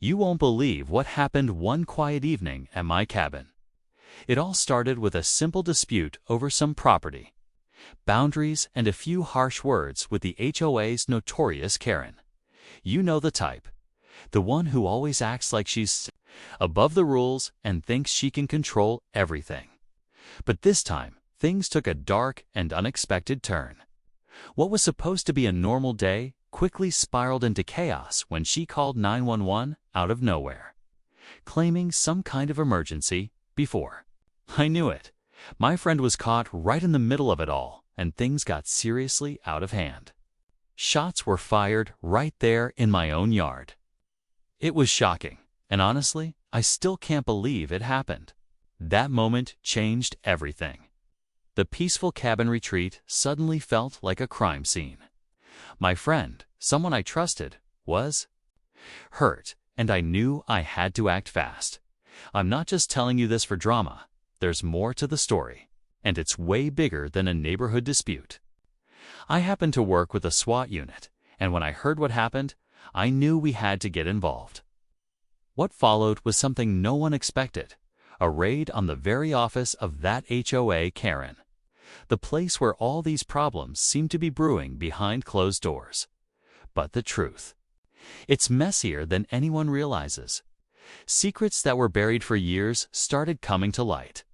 You won't believe what happened one quiet evening at my cabin. It all started with a simple dispute over some property, boundaries, and a few harsh words with the HOA's notorious Karen. You know the type. The one who always acts like she's above the rules and thinks she can control everything. But this time, things took a dark and unexpected turn. What was supposed to be a normal day quickly spiraled into chaos when she called 911 out of nowhere, claiming some kind of emergency. Before I knew it, my friend was caught right in the middle of it all, and things got seriously out of hand. Shots were fired right there in my own yard. It was shocking, and honestly, I still can't believe it happened. That moment changed everything. The peaceful cabin retreat suddenly felt like a crime scene. My friend, someone I trusted, was hurt, and I knew I had to act fast. I'm not just telling you this for drama. There's more to the story, and it's way bigger than a neighborhood dispute. I happened to work with a SWAT unit, and when I heard what happened, I knew we had to get involved. What followed was something no one expected: a raid on the very office of that HOA Karen, the place where all these problems seem to be brewing behind closed doors. But the truth: it's messier than anyone realizes. Secrets that were buried for years started coming to light.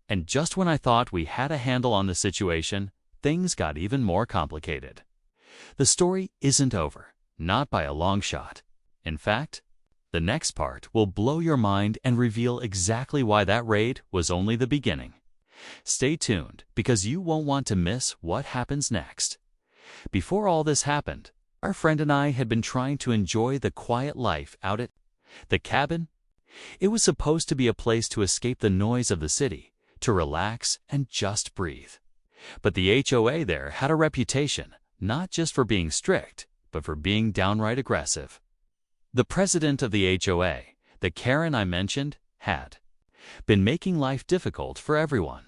And just when I thought we had a handle on the situation, things got even more complicated. The story isn't over, not by a long shot. In fact, the next part will blow your mind and reveal exactly why that raid was only the beginning. Stay tuned, because you won't want to miss what happens next. Before all this happened, our friend and I had been trying to enjoy the quiet life out at the cabin. It was supposed to be a place to escape the noise of the city, to relax and just breathe. But the HOA there had a reputation, not just for being strict, but for being downright aggressive. The president of the HOA, the Karen I mentioned, had been making life difficult for everyone.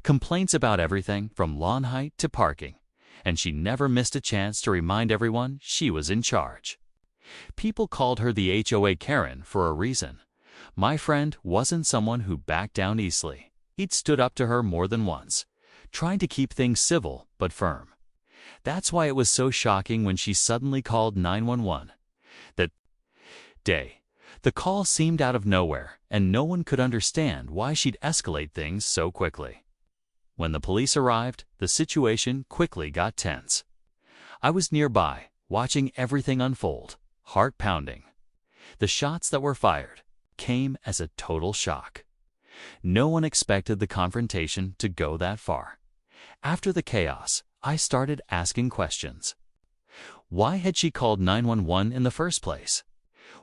Complaints about everything from lawn height to parking, and she never missed a chance to remind everyone she was in charge. People called her the HOA Karen for a reason. My friend wasn't someone who backed down easily. He'd stood up to her more than once, trying to keep things civil but firm. That's why it was so shocking when she suddenly called 911. That day, the call seemed out of nowhere, and no one could understand why she'd escalate things so quickly. When the police arrived, the situation quickly got tense. I was nearby, watching everything unfold, heart pounding. The shots that were fired came as a total shock. No one expected the confrontation to go that far. After the chaos, I started asking questions. Why had she called 911 in the first place?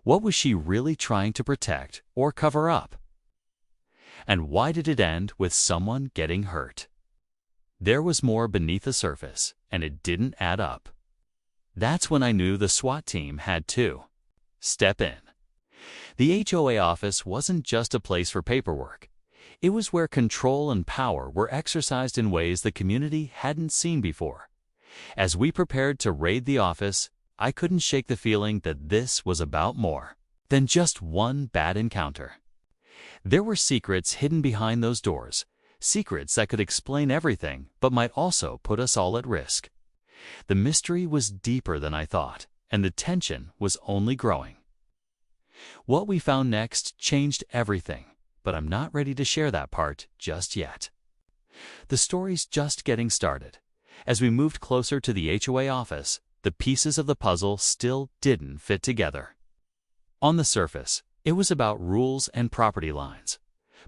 What was she really trying to protect or cover up? And why did it end with someone getting hurt? There was more beneath the surface, and it didn't add up. That's when I knew the SWAT team had to step in. The HOA office wasn't just a place for paperwork. It was where control and power were exercised in ways the community hadn't seen before. As we prepared to raid the office, I couldn't shake the feeling that this was about more than just one bad encounter. There were secrets hidden behind those doors, secrets that could explain everything but might also put us all at risk. The mystery was deeper than I thought, and the tension was only growing. What we found next changed everything, but I'm not ready to share that part just yet. The story's just getting started. As we moved closer to the HOA office, the pieces of the puzzle still didn't fit together. On the surface, it was about rules and property lines,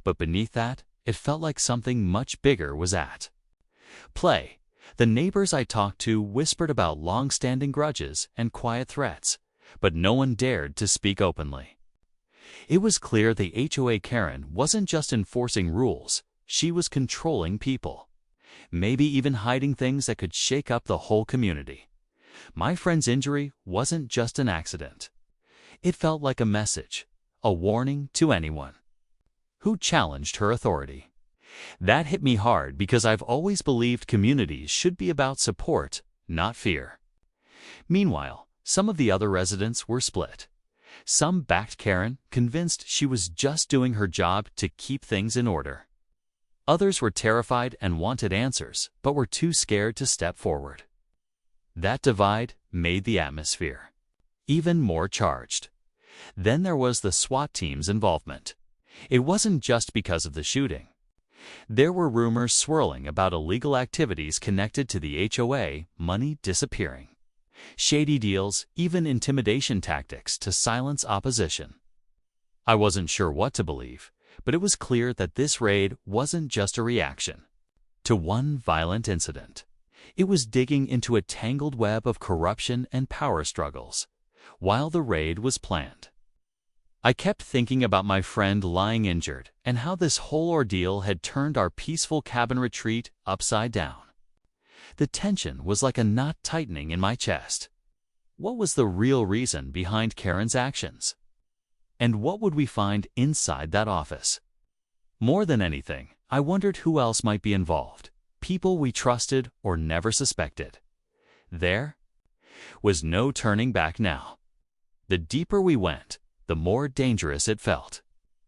but beneath that, it felt like something much bigger was at play. The neighbors I talked to whispered about long-standing grudges and quiet threats, but no one dared to speak openly. It was clear the HOA Karen wasn't just enforcing rules, she was controlling people, maybe even hiding things that could shake up the whole community. My friend's injury wasn't just an accident. It felt like a message, a warning to anyone who challenged her authority. That hit me hard because I've always believed communities should be about support, not fear. Meanwhile, some of the other residents were split. Some backed Karen, convinced she was just doing her job to keep things in order. Others were terrified and wanted answers, but were too scared to step forward. That divide made the atmosphere even more charged. Then there was the SWAT team's involvement. It wasn't just because of the shooting. There were rumors swirling about illegal activities connected to the HOA, money disappearing, shady deals, even intimidation tactics to silence opposition. I wasn't sure what to believe, but it was clear that this raid wasn't just a reaction to one violent incident. It was digging into a tangled web of corruption and power struggles while the raid was planned. I kept thinking about my friend lying injured and how this whole ordeal had turned our peaceful cabin retreat upside down. The tension was like a knot tightening in my chest. What was the real reason behind Karen's actions? And what would we find inside that office? More than anything, I wondered who else might be involved, people we trusted or never suspected. There was no turning back now. The deeper we went, the more dangerous it felt.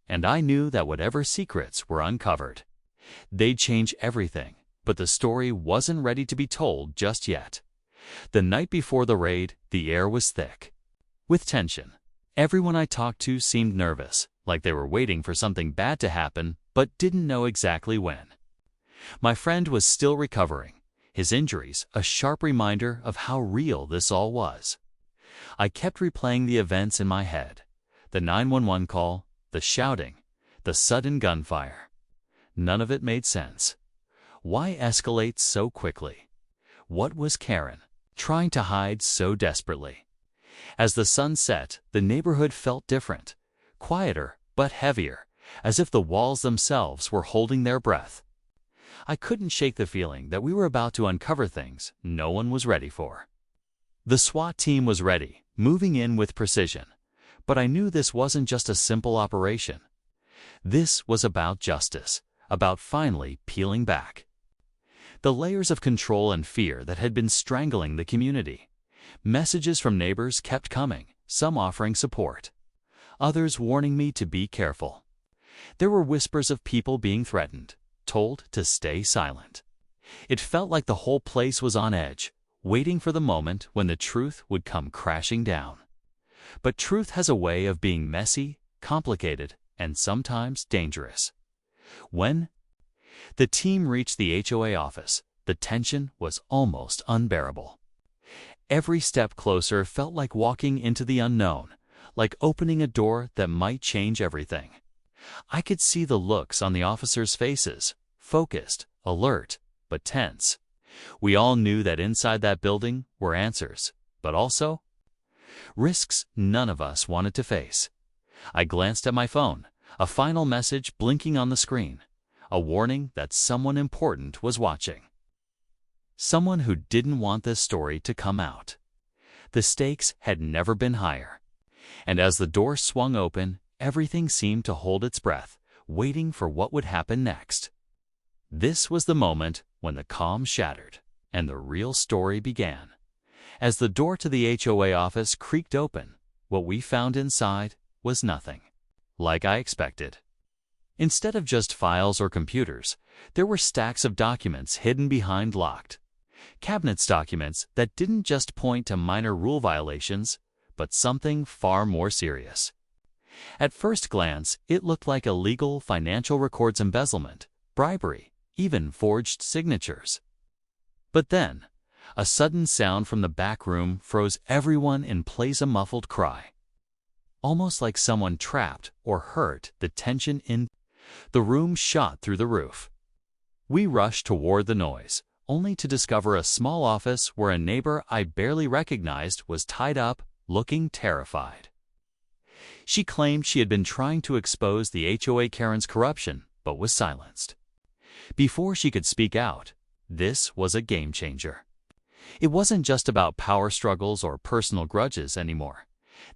And I knew that whatever secrets were uncovered, they'd change everything, but the story wasn't ready to be told just yet. The night before the raid, the air was thick with tension. Everyone I talked to seemed nervous, like they were waiting for something bad to happen, but didn't know exactly when. My friend was still recovering, his injuries a sharp reminder of how real this all was. I kept replaying the events in my head. The 911 call, the shouting, the sudden gunfire. None of it made sense. Why escalate so quickly? What was Karen trying to hide so desperately? As the sun set, the neighborhood felt different, quieter but heavier, as if the walls themselves were holding their breath. I couldn't shake the feeling that we were about to uncover things no one was ready for. The SWAT team was ready, moving in with precision. But I knew this wasn't just a simple operation. This was about justice, about finally peeling back the layers of control and fear that had been strangling the community. Messages from neighbors kept coming, some offering support, others warning me to be careful. There were whispers of people being threatened, told to stay silent. It felt like the whole place was on edge, waiting for the moment when the truth would come crashing down. But truth has a way of being messy, complicated, and sometimes dangerous. When the team reached the HOA office, the tension was almost unbearable. Every step closer felt like walking into the unknown, like opening a door that might change everything. I could see the looks on the officers' faces, focused, alert, but tense. We all knew that inside that building were answers, but also risks none of us wanted to face. I glanced at my phone, a final message blinking on the screen, a warning that someone important was watching. Someone who didn't want this story to come out. The stakes had never been higher. And as the door swung open, everything seemed to hold its breath, waiting for what would happen next. This was the moment when the calm shattered, and the real story began. As the door to the HOA office creaked open, what we found inside was nothing like I expected. Instead of just files or computers, there were stacks of documents hidden behind locked cabinets, documents that didn't just point to minor rule violations, but something far more serious. At first glance, it looked like illegal financial records, embezzlement, bribery, even forged signatures. But then, a sudden sound from the back room froze everyone in place, a muffled cry. Almost like someone trapped or hurt, the tension in the room shot through the roof. We rushed toward the noise, only to discover a small office where a neighbor I barely recognized was tied up, looking terrified. She claimed she had been trying to expose the HOA Karen's corruption, but was silenced. Before she could speak out, this was a game changer. It wasn't just about power struggles or personal grudges anymore.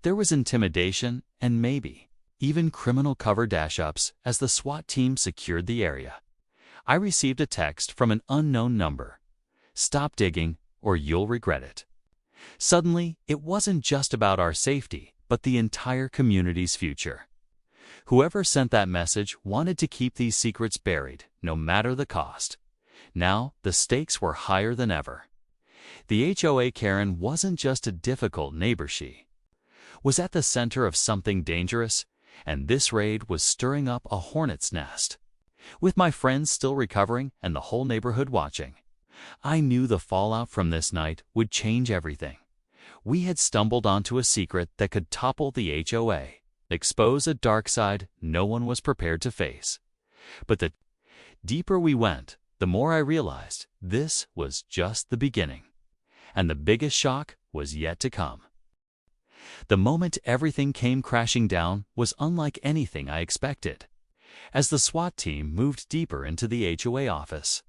There was intimidation and maybe even criminal cover dash-ups as the SWAT team secured the area. I received a text from an unknown number. "Stop digging or you'll regret it." Suddenly, it wasn't just about our safety, but the entire community's future. Whoever sent that message wanted to keep these secrets buried, no matter the cost. Now, the stakes were higher than ever. The HOA Karen wasn't just a difficult neighbor, she was at the center of something dangerous, and this raid was stirring up a hornet's nest. With my friends still recovering and the whole neighborhood watching, I knew the fallout from this night would change everything. We had stumbled onto a secret that could topple the HOA, expose a dark side no one was prepared to face. But the deeper we went, the more I realized this was just the beginning. And the biggest shock was yet to come. The moment everything came crashing down was unlike anything I expected. As the SWAT team moved deeper into the HOA office,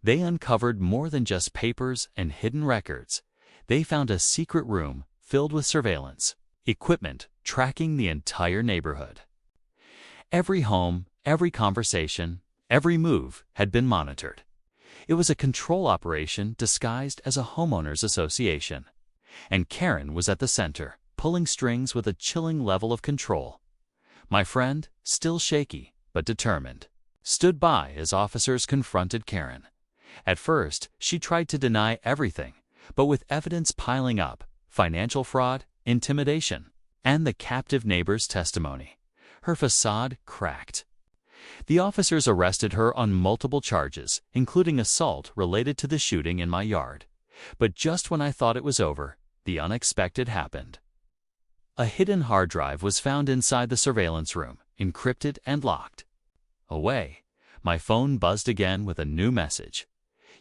they uncovered more than just papers and hidden records. They found a secret room filled with surveillance, equipment tracking the entire neighborhood. Every home, every conversation, every move had been monitored. It was a control operation disguised as a homeowners association. And Karen was at the center, pulling strings with a chilling level of control. My friend, still shaky but determined, stood by as officers confronted Karen. At first, she tried to deny everything, but with evidence piling up, financial fraud, intimidation, and the captive neighbor's testimony, her facade cracked. The officers arrested her on multiple charges, including assault related to the shooting in my yard. But just when I thought it was over, the unexpected happened. A hidden hard drive was found inside the surveillance room, encrypted and locked. Away, my phone buzzed again with a new message.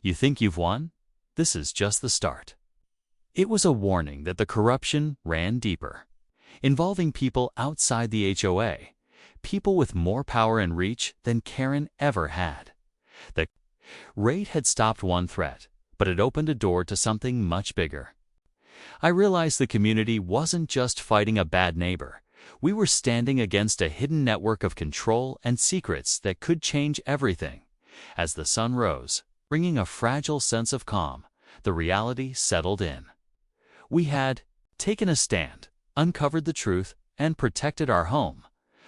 You think you've won? This is just the start. It was a warning that the corruption ran deeper, involving people outside the HOA, people with more power and reach than Karen ever had. The raid had stopped one threat, but it opened a door to something much bigger. I realized the community wasn't just fighting a bad neighbor. We were standing against a hidden network of control and secrets that could change everything. As the sun rose, bringing a fragile sense of calm, the reality settled in. We had taken a stand, uncovered the truth, and protected our home.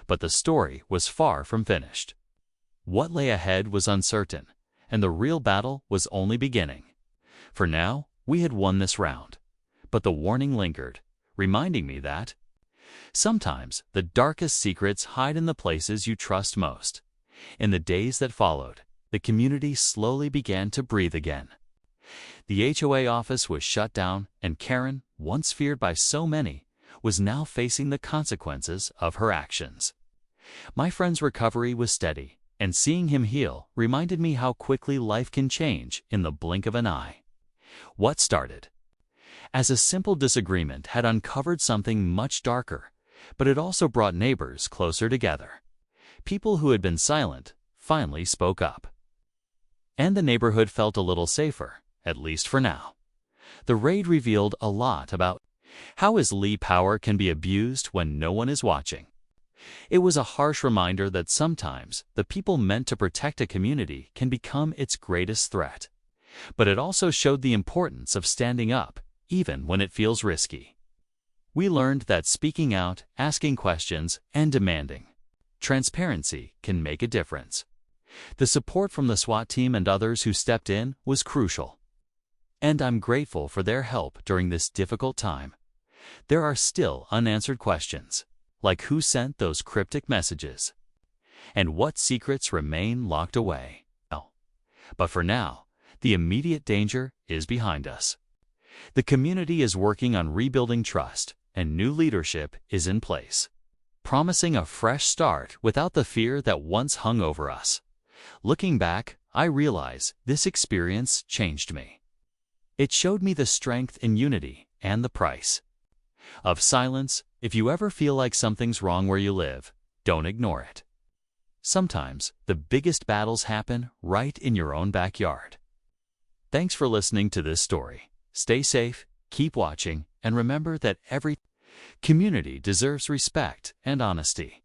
But the story was far from finished. What lay ahead was uncertain, and the real battle was only beginning. For now, we had won this round. But the warning lingered, reminding me that sometimes the darkest secrets hide in the places you trust most. In the days that followed, the community slowly began to breathe again. The HOA office was shut down, and Karen, once feared by so many, was now facing the consequences of her actions. My friend's recovery was steady, and seeing him heal reminded me how quickly life can change in the blink of an eye. What started as a simple disagreement had uncovered something much darker, but it also brought neighbors closer together. People who had been silent finally spoke up. And the neighborhood felt a little safer, at least for now. The raid revealed a lot about how his Lee power can be abused when no one is watching. It was a harsh reminder that sometimes the people meant to protect a community can become its greatest threat. But it also showed the importance of standing up, even when it feels risky. We learned that speaking out, asking questions, and demanding transparency can make a difference. The support from the SWAT team and others who stepped in was crucial. And I'm grateful for their help during this difficult time. There are still unanswered questions, like who sent those cryptic messages, and what secrets remain locked away. But for now, the immediate danger is behind us. The community is working on rebuilding trust, and new leadership is in place, promising a fresh start without the fear that once hung over us. Looking back, I realize this experience changed me. It showed me the strength in unity and the price of silence. If you ever feel like something's wrong where you live, don't ignore it. Sometimes the biggest battles happen right in your own backyard. Thanks for listening to this story. Stay safe, keep watching, and remember that every community deserves respect and honesty.